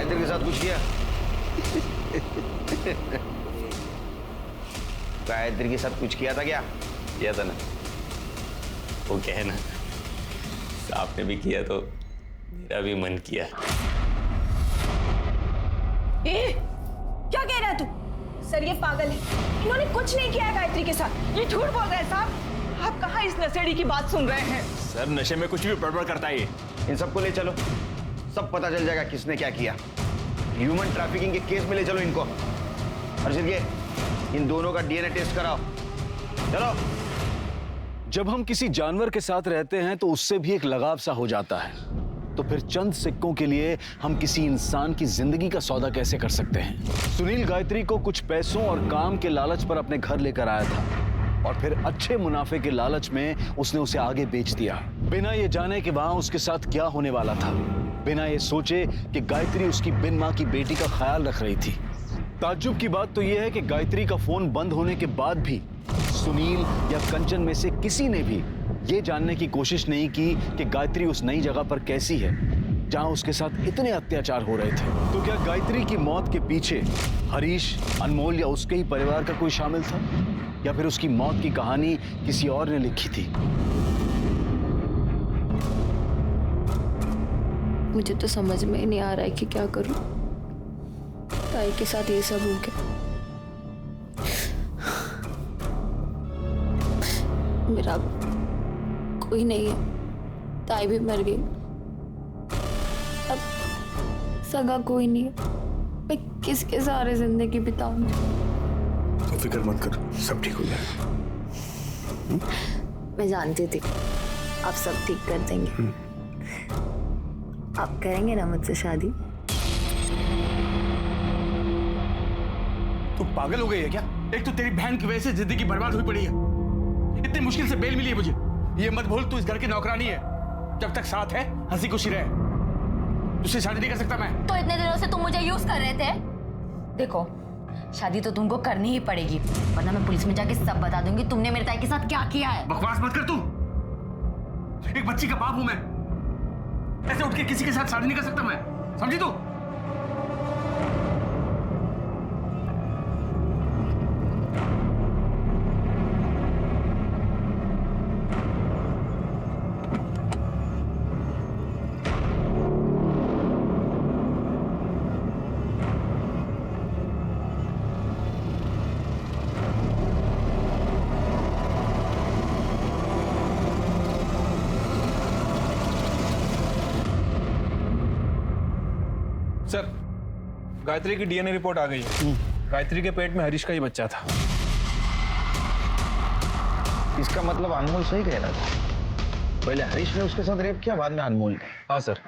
गायत्री के साथ कुछ किया? गायत्री के साथ कुछ किया था क्या? किया था ना, वो क्या है ना, आपने भी किया तो मेरा भी मन किया। क्या कह रहा है तू? सर ये पागल है, इन्होंने कुछ नहीं किया है गायत्री के साथ। ये झूठ बोल रहे हैं साहब। आप कहाँ इस नशेड़ी की बात सुन रहे हैं? सर नशे में कुछ भी बड़बड़ करता है ये। इन सबको ले चलो, सब पता चल जाएगा किसने क्या किया। ह्यूमन ट्रैफिकिंग के केस में ले चलो इनको। अर्षित के इन दोनों का डीएनए टेस्ट कराओ। चलो। जब हम किसी जानवर के साथ रहते हैं तो उससे भी एक लगाव सा हो जाता है, तो फिर चंद सिक्कों के लिए हम किसी इंसान की जिंदगी का सौदा कैसे कर सकते हैं? सुनील गायत्री को कुछ पैसों और काम के लालच पर अपने घर लेकर आया था और फिर अच्छे मुनाफे के लालच में उसने उसे आगे बेच दिया, बिना ये जाने कि वहां उसके साथ क्या होने वाला था, बिना ये सोचे कि गायत्री उसकी बिन मां की बेटी का ख्याल रख रही थी। ताज्जुब की बात तो यह है कि गायत्री का फोन बंद होने के बाद भी सुनील या कंचन में से किसी ने भी ये जानने की कोशिश नहीं की कि गायत्री उस नई जगह पर कैसी है जहां उसके साथ इतने अत्याचार हो रहे थे। तो क्या गायत्री की मौत के पीछे हरीश, अनमोल या उसके ही परिवार का कोई शामिल था, या फिर उसकी मौत की कहानी किसी और ने लिखी थी? मुझे तो समझ में ही नहीं आ रहा है कि क्या करूं। ताई के साथ ये सब हो गया, मेरा कोई नहीं है, ताई भी मर गई, अब सगा कोई नहीं है, मैं किसके सहारे जिंदगी बिताऊंगी? तो फिक्र मत कर, सब ठीक हो जाएगा। मैं जानती थी आप सब ठीक कर देंगे। आप करेंगे ना मुझसे शादी? तू पागल हो गई है क्या? एक तो तेरी बहन की वजह से जिंदगी बर्बाद हुई पड़ी है, इतनी मुश्किल से बेल मिली है मुझे। ये मत भूल तू इस घर की नौकरानी है, जब तक साथ है हंसी खुशी रहे। तुझसे शादी नहीं कर सकता मैं। तो इतने दिनों से तुम मुझे यूज कर रहे थे। देखो शादी तो तुमको करनी ही पड़ेगी, वरना मैं पुलिस में जाके सब बता दूंगी तुमने मेरे ताई के साथ क्या किया है। बकवास मत कर तू, एक बच्ची का बाप हूं मैं, ऐसे उठ के किसी के साथ शादी नहीं कर सकता मैं, समझी तू? सर गायत्री की डीएनए रिपोर्ट आ गई है। गायत्री के पेट में हरीश का ही बच्चा था। इसका मतलब अनमोल सही कह रहा था, पहले हरीश ने उसके साथ रेप किया, बाद में अनमोल ने। हाँ सर।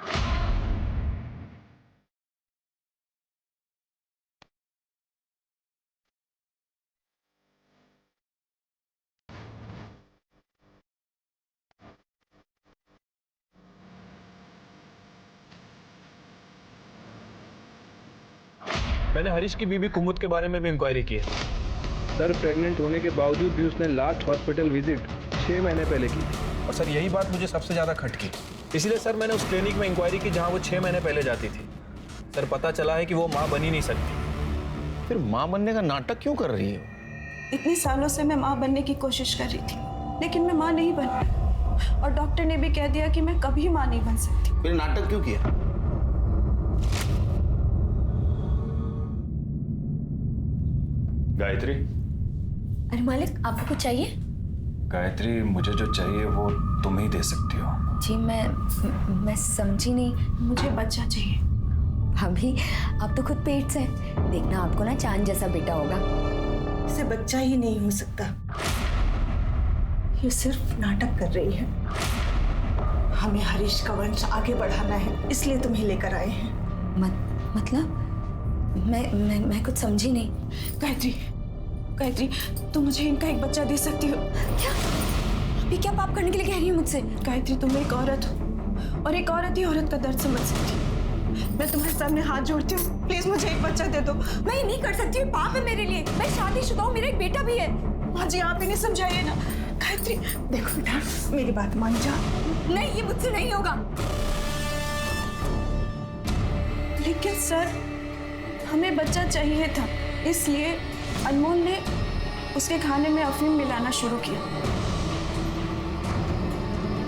मैंने हरीश की बीबी कुमुद के बारे में भी इंक्वायरी की है। सर प्रेग्नेंट होने के बावजूद भी उसने लास्ट हॉस्पिटल विजिट 6 महीने पहले की, और सर यही बात मुझे सबसे ज़्यादा खटकी, इसलिए सर मैंने उस क्लिनिक में इंक्वायरी की जहाँ वो 6 महीने पहले जाती थी। सर पता चला है कि वो माँ बन ही नहीं सकती। फिर माँ बनने का नाटक क्यों कर रही है? इतने सालों से मैं माँ बनने की कोशिश कर रही थी, लेकिन मैं माँ नहीं बन पाई, और डॉक्टर ने भी कह दिया कि मैं कभी माँ नहीं बन सकती। फिर नाटक क्यों किया? गायत्री। अरे मालिक आपको कुछ चाहिए? गायत्री मुझे जो चाहिए वो तुम ही दे सकती हो। जी मैं समझी नहीं। मुझे बच्चा चाहिए। भाभी आप तो खुद पेट से हैं, देखना आपको ना चांद जैसा बेटा होगा। इसे बच्चा ही नहीं हो सकता, ये सिर्फ नाटक कर रही है। हमें हरीश का वंश आगे बढ़ाना है, इसलिए तुम्हें लेकर आए हैं। मतलब मैं कुछ समझी नहीं। गायत्री तुम मुझे इनका एक बच्चा दे सकती हो क्या? अभी क्या पाप करने के लिए कह रही हो मुझसे? गायत्री तुम एक औरत हो, और एक औरत ही औरत का दर्द समझ सकती है। मैं तुम्हारे सामने हाथ जोड़ती हूँ, प्लीज मुझे एक बच्चा दे दो। मैं ये नहीं कर सकती, पाप है मेरे लिए। मैं शादीशुदा हूँ, मेरा एक बेटा भी है। माँ जी आप इन्हें समझाइए ना। गायत्री देखो बेटा, मेरी बात मान जा। नहीं ये मुझसे नहीं होगा। लेकिन सर हमें बच्चा चाहिए था, इसलिए अनमोल ने उसके खाने में अफीम मिलाना शुरू किया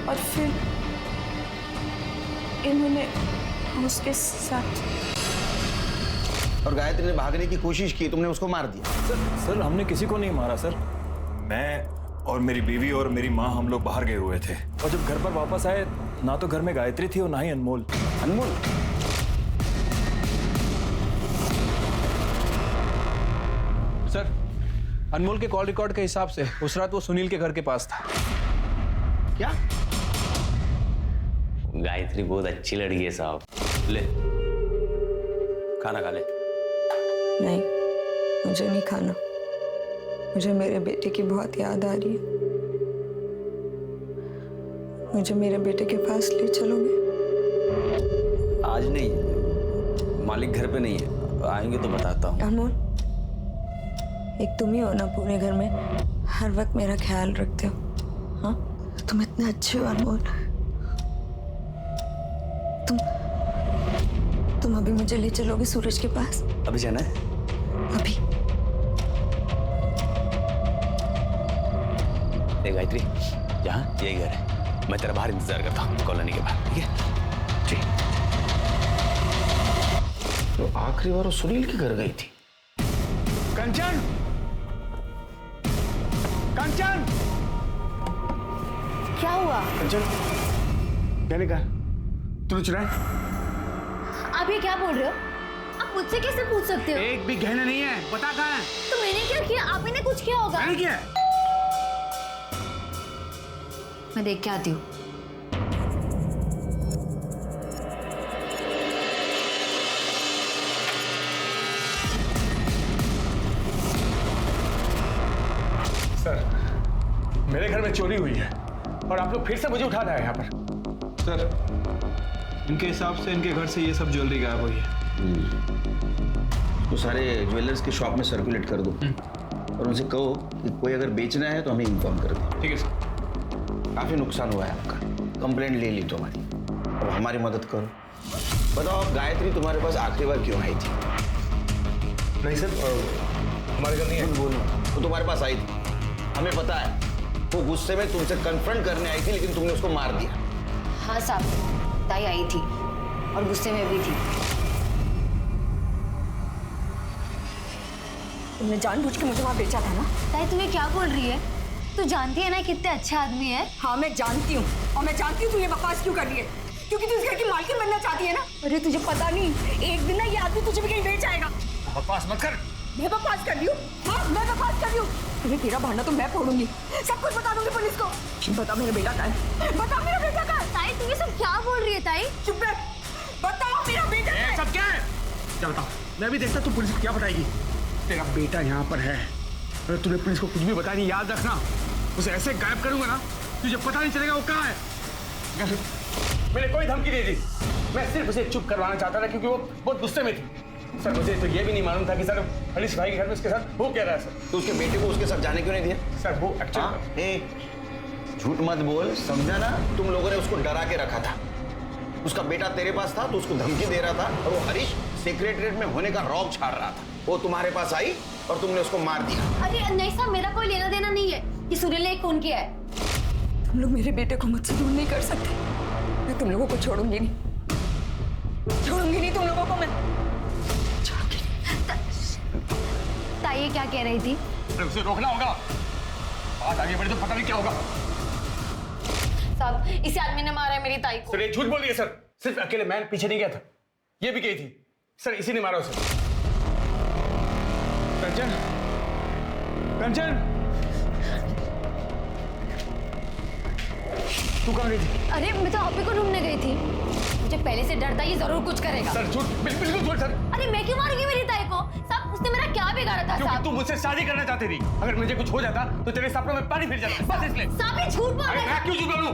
और फिर इन्होंने उसके साथ। और गायत्री ने भागने की कोशिश की, तुमने उसको मार दिया। सर हमने किसी को नहीं मारा सर। मैं और मेरी बीवी और मेरी माँ हम लोग बाहर गए हुए थे और जब घर पर वापस आए ना तो घर में गायत्री थी और ना ही अनमोल। अनमोल? सर अनमोल के कॉल रिकॉर्ड के हिसाब से उस रात वो सुनील के घर के पास था। क्या? गायत्री बहुत अच्छी लड़की है साहब। ले खाना खा ले। नहीं, मुझे नहीं खाना। मुझे मेरे बेटे की बहुत याद आ रही है। मुझे मेरे बेटे के पास ले चलोगे? आज नहीं, मालिक घर पे नहीं है, आएंगे तो बताता हूँ। अनमोल, एक तुम ही हो ना पूरे घर में हर वक्त मेरा ख्याल रखते हो। हाँ, तुम इतने अच्छे हो अनमोल। तुम अभी मुझे ले चलोगे सूरज के पास? अभी जाना है? अभी। ए गायत्री, यहाँ यही घर है, मैं तेरा बाहर इंतजार करता हूँ कॉलोनी के बाहर, ठीक है? ठीक। तो आखिरी बार वो सुनील के घर गई थी। कंचन, कंचन, क्या हुआ? कंचन, कहने का तूने चुराया? आप ये क्या बोल रहे हो? आप मुझसे कैसे पूछ सकते हो? एक भी गहना नहीं है, बता कहाँ है? तो मैंने क्या किया? आप ही ने कुछ किया होगा। मैंने किया है? मैं देख के आती हूँ। सर, मेरे घर में चोरी हुई है और आप लोग फिर से मुझे उठाना है यहाँ पर। सर इनके हिसाब से इनके घर से ये सब ज्वेलरी गायब हुई है। तो सारे ज्वेलर्स के शॉप में सर्कुलेट कर दो और उनसे कहो कि कोई अगर बेचना है तो हमें इन्फॉर्म कर दे। ठीक है सर। काफी नुकसान हुआ है आपका, कंप्लेंट ले ली तुम्हारी, अब हमारी मदद करो। बताओ गायत्री तुम्हारे पास आखिरी बार क्यों आई थी? नहीं सर, हमारे घर नहीं है। बोलो, वो तुम्हारे पास आई थी, हमें पता है। वो गुस्से में तुमसे कन्फ्रंट करने आई थी, लेकिन तुमने उसको मार दिया। हाँ साहब, ताई आई थी और गुस्से में भी थी। तुमने जानबूझ के मुझे वहाँ बेचा था ना? ताई तुम्हें क्या बोल रही है? तू जानती है ना कितने अच्छे आदमी है। हाँ मैं जानती हूँ, और मैं जानती हूँ तू ये बकवास क्यों कर रही है, क्योंकि तू इस घर की मालकिन बनना चाहती है ना। अरे तुझे पता नहीं, एक दिन ना ये आदमी तुझे भी कहीं बेच आएगा। बकवास मत कर। मैं बकवास कर रही हूँ? हाँ मैं बकवास कर रही हूँ। अरे तेरा भांडा तो मैं फोड़ूंगी, सब कुछ बता दूंगी पुलिस को। बता मेरा बेटा कहाँ है, बता मेरा बेटा कहाँ है। ताई तुम ये सब क्या बोल रही है ताई? चुप रह, बताओ मेरा बेटा कहाँ है? सब क्या है? क्या बताओ? मैं भी देखता तू पुलिस को क्या बताएगी। तेरा बेटा यहाँ पर है, अगर तूने पुलिस को कुछ भी बताया नहीं, याद रखना उसे ऐसे गायब करूंगा ना तुझे पता नहीं चलेगा वो कहाँ है। मैंने कोई धमकी नहीं दी, मैं सिर्फ उसे चुप करवाना चाहता था क्योंकि वो बहुत गुस्से में थी। सर मुझे तो ये भी नहीं मालूम था कि सर हरीश भाई के घर में उसके साथ वो क्या रहा है। सर तो उसके बेटे को उसके साथ जाने क्यों नहीं दिया? सर वो एक्चुअली झूठ मत बोल, समझा ना? तुम लोगों ने उसको डरा के रखा था। उसका बेटा तेरे पास था तो उसको धमकी दे रहा था, और वो हरीश सेक्रेटरीट में होने का रौब छाड़ रहा था। वो तुम्हारे पास आई और तुमने उसको मार दिया। अरे नहीं साहब, मेरा कोई लेना देना नहीं है कि सुनील ने एक फोन किया है। तुम लोग मेरे बेटे को मुझसे दूर नहीं कर सकते। मैं तुम लोगों को छोड़ूंगी नहीं, छोड़ूंगी नहीं तुम लोगों को मैं। ताई ये क्या कह रही थी? उसे रोकना होगा, बात आगे बढ़े तो पता नहीं क्या होगा। साहब इस आदमी ने मारा है मेरी ताई को। सर ये झूठ बोल रही है सर, सिर्फ अकेले मैं पीछे नहीं गया था, ये भी गई थी। सर इसी ने मारा उसे। कंचन, कंचन, तू कहाँ गई थी? अरे मैं तो आप ही को ढूंढने गई थी, मुझे पहले से डर था ये जरूर कुछ करेगा। सर झूठ, बिल्कुल झूठ सर। अरे मैं क्यों मारूंगी मेरी ताई को? साहब उसने मेरा क्या बिगाड़ा था? क्योंकि साहब तू मुझसे शादी करना चाहती थी, अगर मुझे कुछ हो जाता तो तेरे सपनों में पानी फिर जाता, बस इसलिए। साहब ये झूठ बोल अरे रहे मैं हैं। क्यों झूठ बोलूं?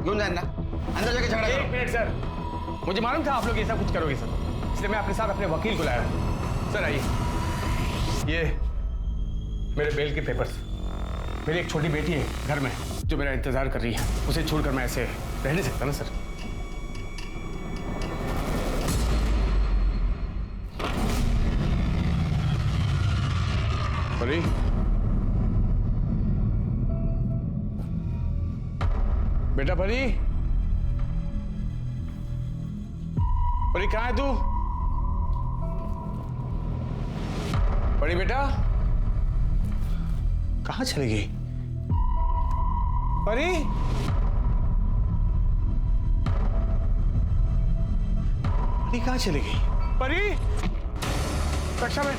क्यों जानना? अंदर जाके झगड़ा एक करो। मिनट सर, मुझे मालूम था आप लोग ऐसा कुछ करोगे सर, इसलिए मैं अपने साथ अपने वकील को लाया। सर आइए, ये मेरे बेल के पेपर्स। मेरी एक छोटी बेटी है घर में जो मेरा इंतजार कर रही है, उसे छोड़कर मैं ऐसे रह नहीं सकता ना सर। परी, बेटा परी, परी कहाँ है तू? परी बेटा, कहाँ चली गई? परी, परी कहाँ चली गई? परी, कक्षा में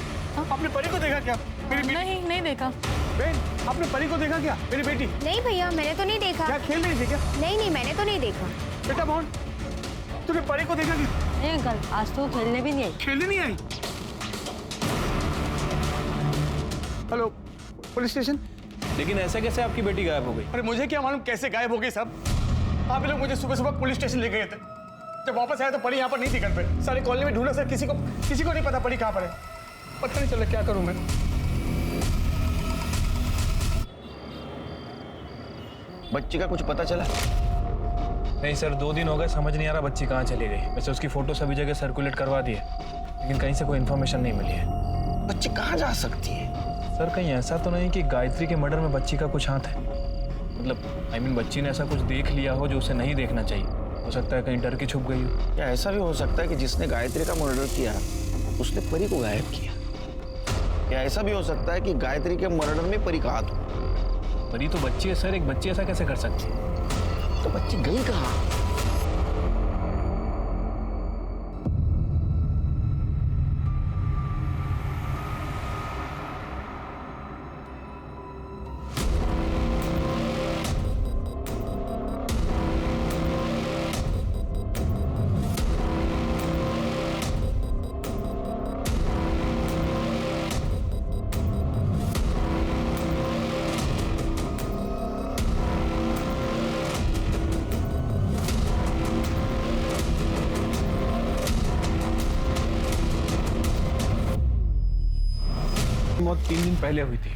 आपने परी को देखा क्या? मेरी नहीं देखा। बहन, आपने परी को देखा क्या? मेरी बेटी नहीं भैया, मैंने तो नहीं देखा। क्या खेल रही थी क्या? नहीं, मैंने तो नहीं देखा। बेटा मोहन, तूने परी को देखा क्या? नहीं अंकल, आज तो खेलने भी नहीं आई। खेलने नहीं आई? Hello, police station. लेकिन ऐसा कैसे आपकी बेटी गायब हो गई? अरे मुझे क्या मालूम कैसे गायब हो गई सब। आप लोग मुझे सुबह सुबह पुलिस स्टेशन ले गए थे। जब वापस आया तो परी यहाँ पर नहीं थी घर पे। सारे कॉलोनी में ढूंढा सर, किसी को नहीं पता परी कहाँ पर है। पता नहीं चला क्या करूं मैं। बच्ची का कुछ पता चला? नहीं सर, 2 दिन हो गए, समझ नहीं आ रहा बच्ची कहाँ चली गई। वैसे उसकी फोटो सभी जगह सर्कुलेट करवा दी है, लेकिन कहीं से कोई इन्फॉर्मेशन नहीं मिली है। बच्ची कहाँ जा सकती है? सर कहीं ऐसा तो नहीं कि गायत्री के मर्डर में बच्ची का कुछ हाथ है? मतलब आई मीन बच्ची ने ऐसा कुछ देख लिया हो जो उसे नहीं देखना चाहिए। हो सकता है कहीं डर के छुप गई हो। या ऐसा भी हो सकता है कि जिसने गायत्री का मर्डर किया उसने परी को गायब किया। या ऐसा भी हो सकता है कि गायत्री के मर्डर में परी का हाथ हो। परी तो बच्ची है सर, एक बच्ची ऐसा कैसे कर सकती है? तो बच्ची गई कहाँ? मौत 3 दिन पहले हुई थी।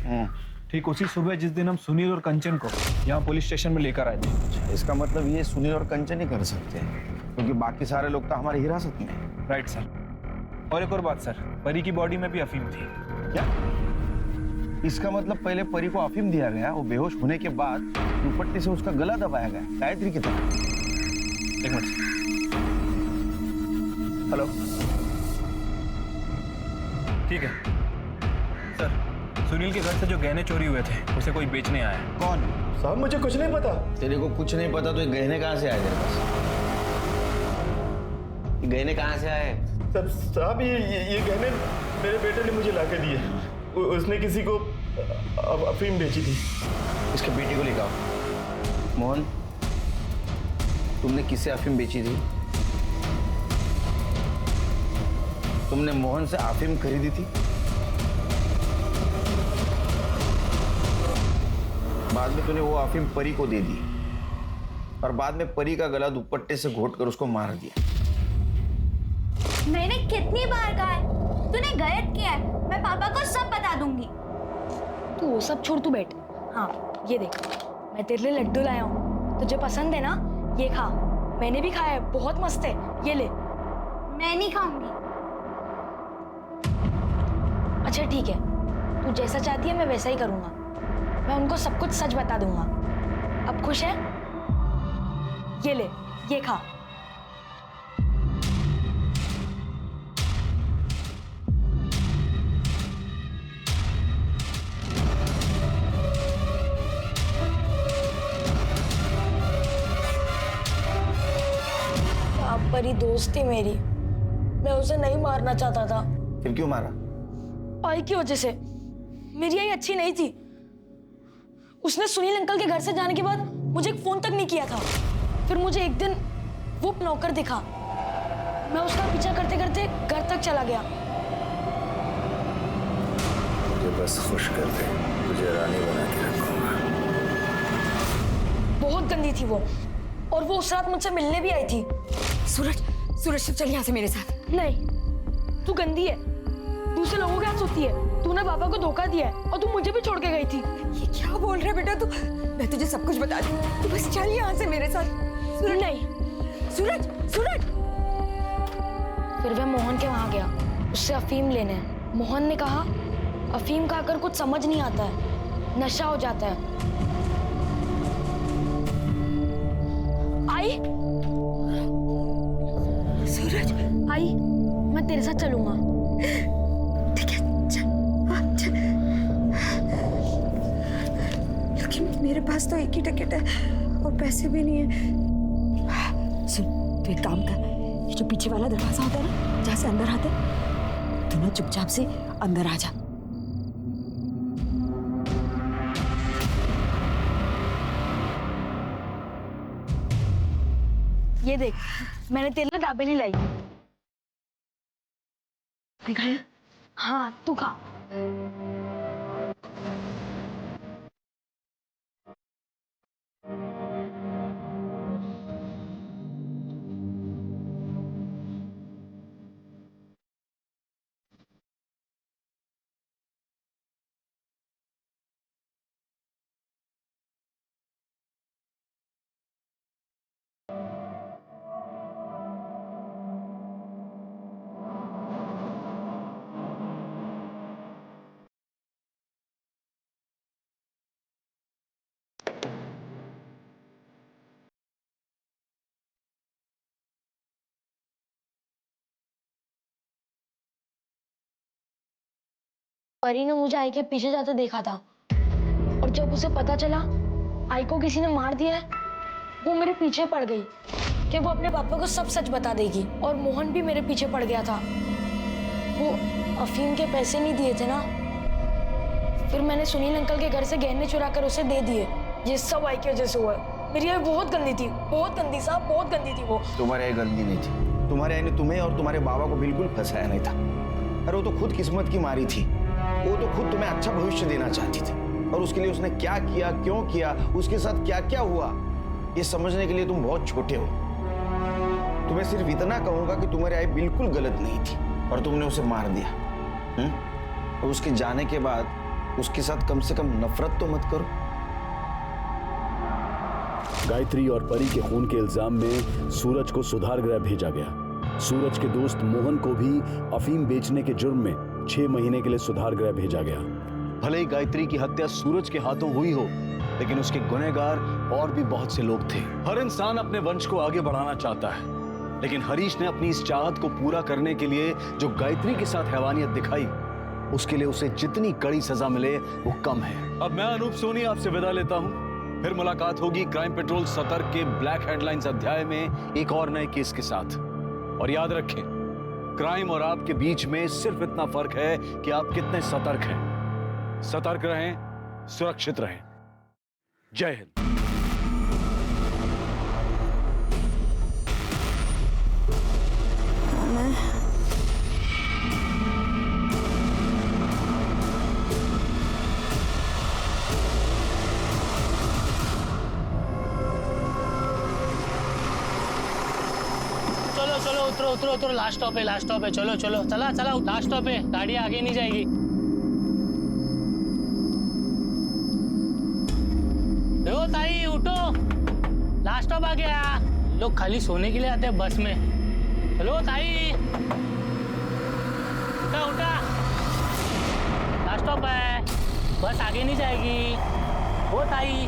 ठीक उसी सुबह जिस दिन हम सुनील और कंचन को यहाँ पुलिस स्टेशन में लेकर आए थे। इसका मतलब ये सुनील और कंचन ही कर सकते हैं, क्योंकि बाकी सारे लोग तो हमारी हिरासत में हैं। Right sir. और एक और बात सर, परी की बॉडी में भी अफीम थी। क्या? इसका मतलब पहले परी को अफीम दिया गया, वो बेहोश होने के बाद दुपट्टे से उसका गला दबाया गया, गायत्री की तरह। एक मिनट। हेलो, ठीक है सर। सुनील के घर से जो गहने चोरी हुए थे उसे कोई बेचने आया। कौन? साहब मुझे कुछ नहीं पता। तेरे को कुछ नहीं पता तो ये गहने कहाँ से आए तेरे पास? ये गहने कहाँ से आए? साहब ये गहने मेरे बेटे ने मुझे लाके दिए। उसने किसी को अफीम बेची थी। इसके बेटे को लेकर आओ। मोहन, तुमने किससे अफीम बेची थी? तुमने मोहन से अफीम खरीदी थी? बाद में तूने वो अफीम परी को दे दी और बाद में परी का गला दुपट्टे से घोटकर उसको मार दिया। मैंने कितनी बार कहा है, तूने गलत किया है। मैं पापा को सब बता दूंगी। तू वो सब छोड़, तू बैठ। हाँ ये देख, मैं तेरे लिए लड्डू लाया हूँ, तुझे पसंद है ना? ये खा। मैंने भी खाया है, बहुत मस्त है, ये ले। मैं नहीं खाऊंगी। अच्छा ठीक है, तू जैसा चाहती है मैं वैसा ही करूँगा। मैं उनको सब कुछ सच बता दूंगा। अब खुश है? ये ले, ये खा। आप परी दोस्त थी मेरी, मैं उसे नहीं मारना चाहता था। फिर क्यों मारा? आई की वजह से। मेरी आई अच्छी नहीं थी। उसने सुनील अंकल के घर से जाने के बाद मुझे एक फोन तक नहीं किया था। फिर मुझे एक दिन वो नौकर दिखा, मैं उसका पीछा करते करते घर तक चला गया। मुझे बस खुश कर दे, तुझे रानी बना के रखूंगा। बहुत गंदी थी वो, और वो उस रात मुझसे मिलने भी आई थी। सूरज चल यहाँ से मेरे साथ। नहीं, तू गंदी है, दूसरे लोगों के हाथ सोती है। तूने पापा को धोखा दिया है और तू मुझे भी छोड़ के गई थी। ये क्या बोल रहा है बेटा तू? मैं तुझे सब कुछ बता दूँ, तू बस चल यहाँ से मेरे साथ। सूरज नहीं। सूरज। फिर वह मोहन के वहां गया उससे अफीम लेने। मोहन ने कहा अफीम खाकर कुछ समझ नहीं आता है, नशा हो जाता है। आई, सूरज, आई, मैं तेरे साथ चलूंगा। ठीक है, चल। लेकिन मेरे पास तो एक ही टिकट है और पैसे भी नहीं है। सुन, तू एक काम कर, ये जो पीछे वाला दरवाजा होता है ना, जहाँ से अंदर आते, तू ना चुपचाप से अंदर आ जा। ये देख, मैंने तेरे लिए दाबेली लाई। खाया? हाँ, तू खा। परी ने मुझे आई के पीछे जाते देखा था और जब उसे पता चला आई को किसी ने मार दिया है, वो मेरे पीछे पड़ गई कि वो अपने पापा को सब सच बता देगी। और मोहन भी मेरे पीछे पड़ गया था। वो अफीम के पैसे नहीं दिए थे ना, फिर मैंने सुनील अंकल के घर से गहने चुरा कर उसे दे दिए। ये सब आई की वजह से हुआ है। मेरी आई बहुत गंदी थी, बहुत गंदी साहब, बहुत गंदी थी वो। तुम्हारी आई गंदी नहीं थी, तुम्हारे आई ने तुम्हें और तुम्हारे बाबा को बिल्कुल फंसाया नहीं था। अरे वो तो खुद किस्मत की मारी थी, वो तो खुद तुम्हें अच्छा भविष्य देना चाहती थी और उसके लिए उसने क्या किया, क्यों किया, उसके साथ क्या क्या हुआ, ये समझने के लिए तुम बहुत छोटे हो। तुम्हें सिर्फ इतना कहूंगा कि तुम्हारी आई बिल्कुल गलत नहीं थी और तुमने उसे मार दिया। और उसके जाने के बाद उसके साथ कम से कम नफरत तो मत करो। गायत्री और परी के खून के इल्जाम में सूरज को सुधार गृह भेजा गया। सूरज के दोस्त मोहन को भी अफीम बेचने के जुर्म में 6 महीने के लिए सुधार गृह भेजा गया। भले ही गायत्री की हत्या सूरज के हाथों हुई हो, लेकिन उसके गुनहगार और भी बहुत से लोग थे। हर इंसान अपने वंश को आगे बढ़ाना चाहता है, लेकिन हरीश ने अपनी इस चाहत को पूरा करने के लिए जो गायत्री के साथ हैवानियत दिखाई, उसके लिए उसे जितनी कड़ी सजा मिले वो कम है। अब मैं अनूप सोनी आपसे विदा लेता हूँ। फिर मुलाकात होगी क्राइम पेट्रोल सतर्क के ब्लैक हेडलाइंस अध्याय में एक और नए केस के साथ। और याद रखें, क्राइम और आपके बीच में सिर्फ इतना फर्क है कि आप कितने सतर्क हैं। सतर्क रहें, सुरक्षित रहें। जय हिंद। चलो चलो उतरो उतरो उतरो, लास्ट स्टॉप है, लास्ट स्टॉप है। चलो चलो, चला चला, लास्ट स्टॉप है, गाड़ी आगे नहीं जाएगी। देखो ताई, उठो, लास्ट स्टॉप आ गया। लोग खाली सोने के लिए आते हैं बस में। चलो ताई, उठा उठा, लास्ट स्टॉप है, बस आगे नहीं जाएगी। वो ताई,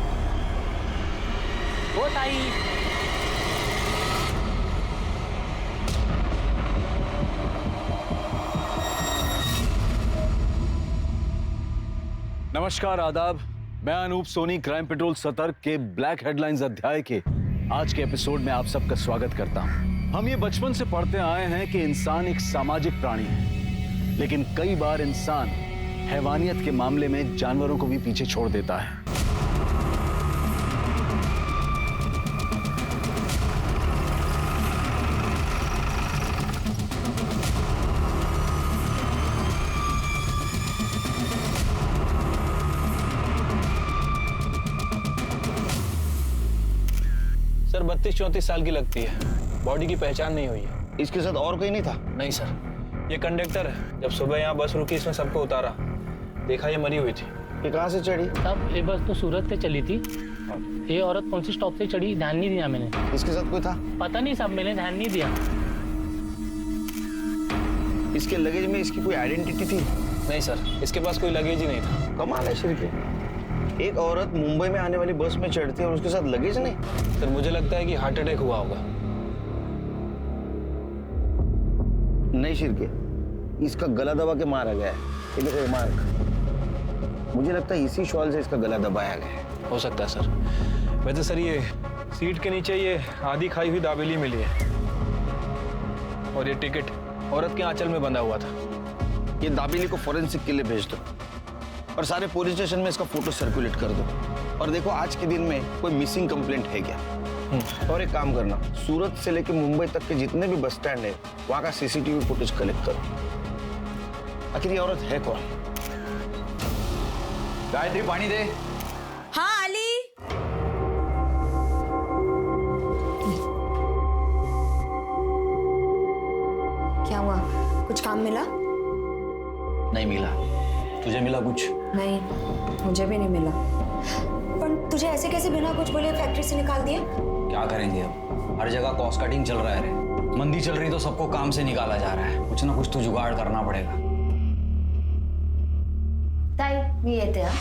वो ताई। नमस्कार, आदाब। मैं अनूप सोनी क्राइम पेट्रोल सतर्क के ब्लैक हेडलाइंस अध्याय के आज के एपिसोड में आप सबका स्वागत करता हूं। हम ये बचपन से पढ़ते आए हैं कि इंसान एक सामाजिक प्राणी है, लेकिन कई बार इंसान हैवानियत के मामले में जानवरों को भी पीछे छोड़ देता है। सर 32-34 साल की लगती है, बॉडी की पहचान नहीं हुई है। इसके साथ और कोई नहीं था? नहीं सर, ये कंडक्टर है। जब सुबह यहाँ बस रुकी, इसने सबको उतारा, देखा ये मरी हुई थी। ये कहाँ से चढ़ी? तब ये बस तो सूरत से चली थी। ये औरत कौन सी स्टॉप से चढ़ी, ध्यान नहीं दिया मैंने। इसके साथ कोई था? पता नहीं साहब, मैंने ध्यान नहीं दिया। इसके लगेज में इसकी कोई आइडेंटिटी थी? नहीं सर, इसके पास कोई लगेज ही नहीं था। कमाल है शिरके, एक औरत मुंबई में आने वाली बस में चढ़ती है और उसके साथ लगेज नहीं। सर मुझे लगता है कि हार्ट अटैक हुआ होगा। नहीं शिरके, इसका गला दबा के मारा गया है। ये देखो मार्क, मुझे लगता है इसी शॉल से इसका गला दबाया गया है। हो सकता है सर। वैसे सर ये सीट के नीचे ये आधी खाई हुई दाबेली मिली है और ये टिकट औरत के आंचल में बंधा हुआ था। ये दाबेली को फॉरेंसिक के लिए भेज दो और सारे पुलिस स्टेशन में इसका फोटो सर्कुलेट कर दो। और देखो आज के दिन में कोई मिसिंग कंप्लेंट है क्या। और एक काम करना, सूरत से लेकर मुंबई तक के जितने भी बस स्टैंड है वहां का सीसीटीवी फुटेज कलेक्ट करो। आखिर ये औरत है कौन? गायत्री पानी दे। हाँ अली। क्या हुआ, कुछ काम मिला? नहीं मिला। तुझे मिला कुछ? नहीं, मुझे भी नहीं मिला। पर तुझे ऐसे कैसे बिना कुछ बोले फैक्ट्री से निकाल दिए? क्या करेंगे अब, हर जगह कॉस्ट कटिंग चल रहा है रे। मंदी चल रही तो सबको काम से निकाला जा रहा है। कुछ ना कुछ तो जुगाड़ करना पड़ेगा। ताई मी येते हा.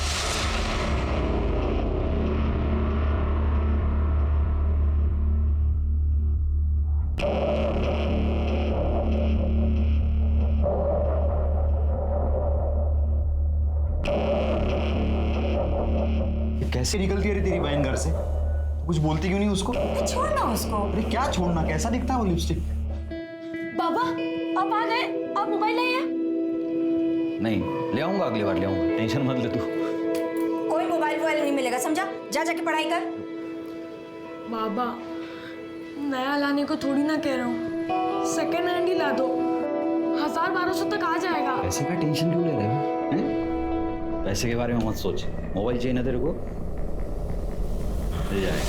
कैसे निकलती है रे तेरी बहन घर से? कुछ बोलती क्यों नहीं उसको? छोड़ना उसको। अरे क्या छोड़ना, कैसा दिखता है वो लिपस्टिक? बाबा आप आ गए, आप मोबाइल ले आए? नहीं ले आऊंगा, अगली बार ले आऊंगा, टेंशन मत ले तू। कोई मोबाइल नहीं मिलेगा, समझा? जा जाके पढ़ाई कर। बाबा नया लाने को थोड़ी ना कह रहा हूँ, सेकेंड हैंड ही ला दो, 1000-1200 तक आ जाएगा। पैसे का टेंशन क्यों ले रहे हो? पैसे के बारे में मत सोच, मोबाइल चाहिए ना तेरे को, मिल जाएगा।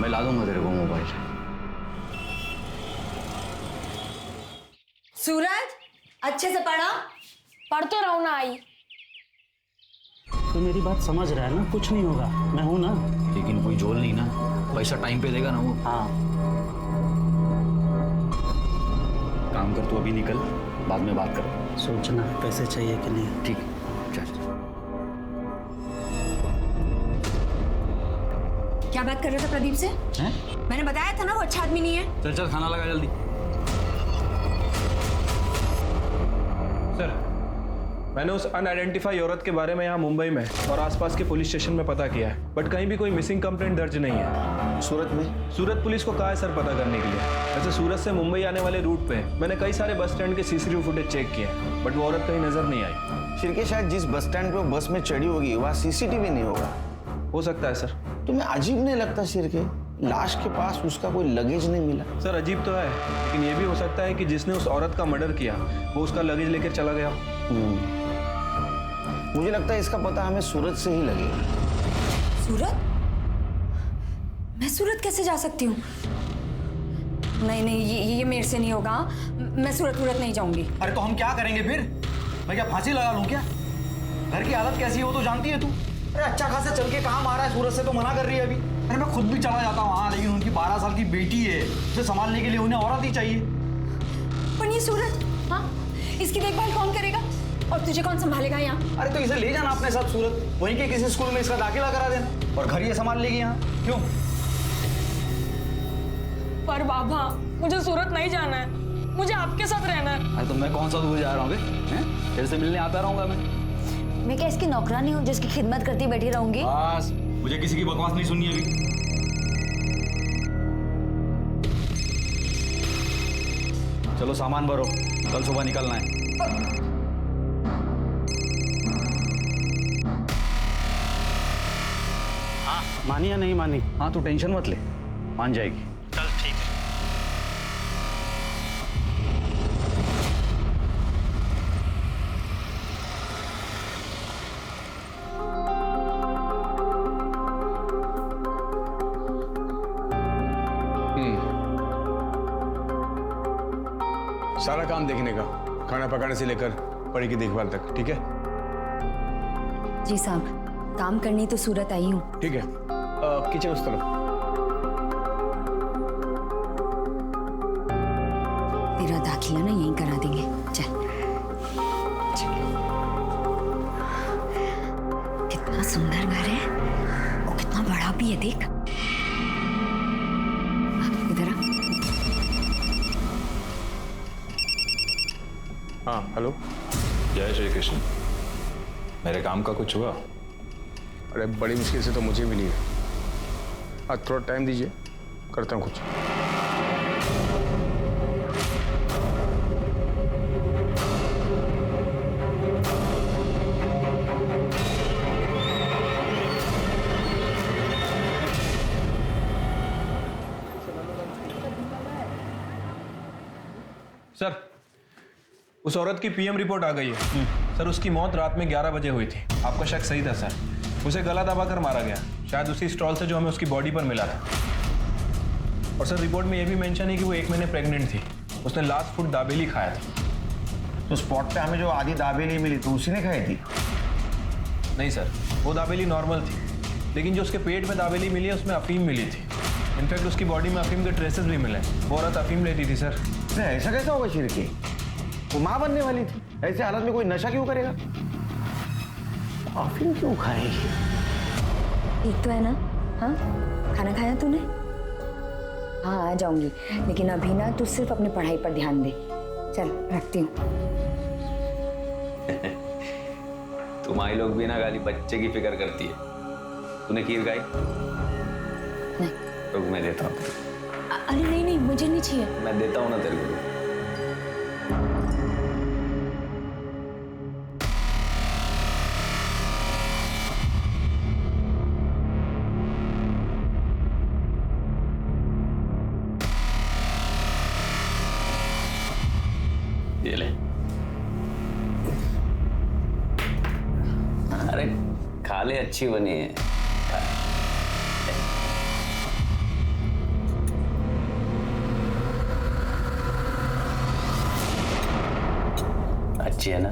मैं ला दूंगा तेरे को मोबाइल। सूरज अच्छे से पढ़ा। पढ़ तो रहा हूं ना आई। तो मेरी बात समझ रहा है ना, कुछ नहीं होगा, मैं हूं ना। लेकिन कोई झोल नहीं ना, पैसा टाइम पे देगा ना वो। हाँ काम कर, तू अभी निकल, बाद में बात कर। सोचना पैसे चाहिए कि नहीं। ठीक, चल। क्या बात कर रहे थे प्रदीप से? हैं? मैंने बताया था ना वो अच्छा आदमी नहीं है। चल चल खाना लगा जल्दी। सर मैंने उस अनआइडेंटिफाई औरत के बारे में यहाँ मुंबई में और आसपास के पुलिस स्टेशन में पता किया है, बट कहीं भी कोई मिसिंग कंप्लेंट दर्ज नहीं है। सूरत में? सूरत पुलिस को कहा है सर पता करने के लिए। वैसे सूरत से मुंबई आने वाले रूट पे मैंने कई सारे बस स्टैंड के सीसीटीवी फुटेज चेक किए, बट वो औरत कहीं नजर नहीं आई। शिरके शायद जिस बस स्टैंड पे वो बस में चढ़ी होगी वहाँ सीसीटीवी नहीं होगा। हो सकता है सर। तुम्हें अजीब नहीं लगता शिरके, लाश के पास उसका कोई लगेज नहीं मिला? सर अजीब तो है, लेकिन ये भी हो सकता है कि जिसने उस औरत का मर्डर किया वो उसका लगेज लेकर चला गया। मुझे लगता है इसका पता हमें सूरत से ही लगेगा। सूरत? मैं सूरत कैसे जा सकती हूँ? नहीं नहीं, ये मेरे से नहीं होगा। मैं सूरत नहीं जाऊंगी। अरे तो हम क्या करेंगे फिर? मैं क्या फांसी लगा लूं क्या? घर की हालत कैसी है वो तो जानती है तू। अरे अच्छा खासा चल के काम आ रहा है, सूरत से तो मना कर रही है अभी। अरे मैं खुद भी चला जाता हूँ वहाँ, लेकिन उनकी 12 साल की बेटी है, उसे संभालने के लिए उन्हें औरत ही चाहिए। पर ये सूरत, हाँ, इसकी देखभाल कौन करेगा और तुझे कौन संभालेगा यहाँ? अरे तो इसे ले जाना अपने साथ सूरत, वहीं के किसी स्कूल में इसका दाखिला करा देना और घर ये संभाल लेगी यहाँ। क्यों? पर बाबा मुझे सूरत नहीं जाना है, मुझे आपके साथ रहना है। अरे तो मैं कौन सा दूर जा रहा हूँ? तेरे से मिलने आता रहूंगा मैं क्या इसकी नौकरानी हूँ जिसकी खिदमत करती बैठी रहूंगी? बस मुझे किसी की बकवास नहीं सुननी अभी। चलो सामान भरो, कल सुबह निकलना है। हाँ मानी या नहीं मानी? हाँ तू टेंशन मत ले, मान जाएगी। चल ठीक है। सारा काम देखने का, खाना पकाने से लेकर परी की देखभाल तक, ठीक है? जी साहब, काम करनी तो सूरत आई हूँ। ठीक है, किचन उस तरफ। तेरा दाखिला ना यहीं करा देंगे। चल कितना सुंदर घर है और कितना बड़ा भी है, देख। इधर आ। हाँ हेलो। जय श्री कृष्ण। मेरे काम का कुछ हुआ? अरे बड़ी मुश्किल से तो मुझे मिली है। आज थोड़ा टाइम दीजिए, करता हूँ कुछ। सर, उस औरत की पीएम रिपोर्ट आ गई है। सर, उसकी मौत रात में 11 बजे हुई थी। आपका शक सही था सर। उसे गला दबाकर मारा गया, शायद उसी स्टॉल से जो हमें उसकी बॉडी पर मिला था। और सर, रिपोर्ट में यह भी मेंशन है कि वो 1 महीने प्रेग्नेंट थी। उसने लास्ट फूड दाबेली खाया था। तो स्पॉट पे हमें जो आधी दाबेली मिली तो उसी ने खाई थी? नहीं सर, वो दाबेली नॉर्मल थी, लेकिन जो उसके पेट में दाबेली मिली है उसमें अफीम मिली थी। इनफैक्ट उसकी बॉडी में अफीम के ट्रेसेस भी मिले। वो औरत अफीम लेती थी सर। ऐसा कैसा होगा शिरके? वो माँ बनने वाली थी, ऐसे हालत में कोई नशा क्यों करेगा? अफीम क्यों खाएगी? ठीक तो है ना? हाँ, खाना खाया तूने? हाँ आ जाऊंगी, लेकिन अभी ना तू सिर्फ अपनी पढ़ाई पर ध्यान दे। चल रखती हूँ। तुम्हारी लोग भी ना गाली बच्चे की फिक्र करती है। तूने खीर खाई? नहीं। रुक मैं देता हूँ। अरे नहीं नहीं, मुझे नहीं चाहिए। मैं देता हूँ ना तेरे को। ये ले। अरे खा ले, अच्छी बनी है। अच्छी है ना?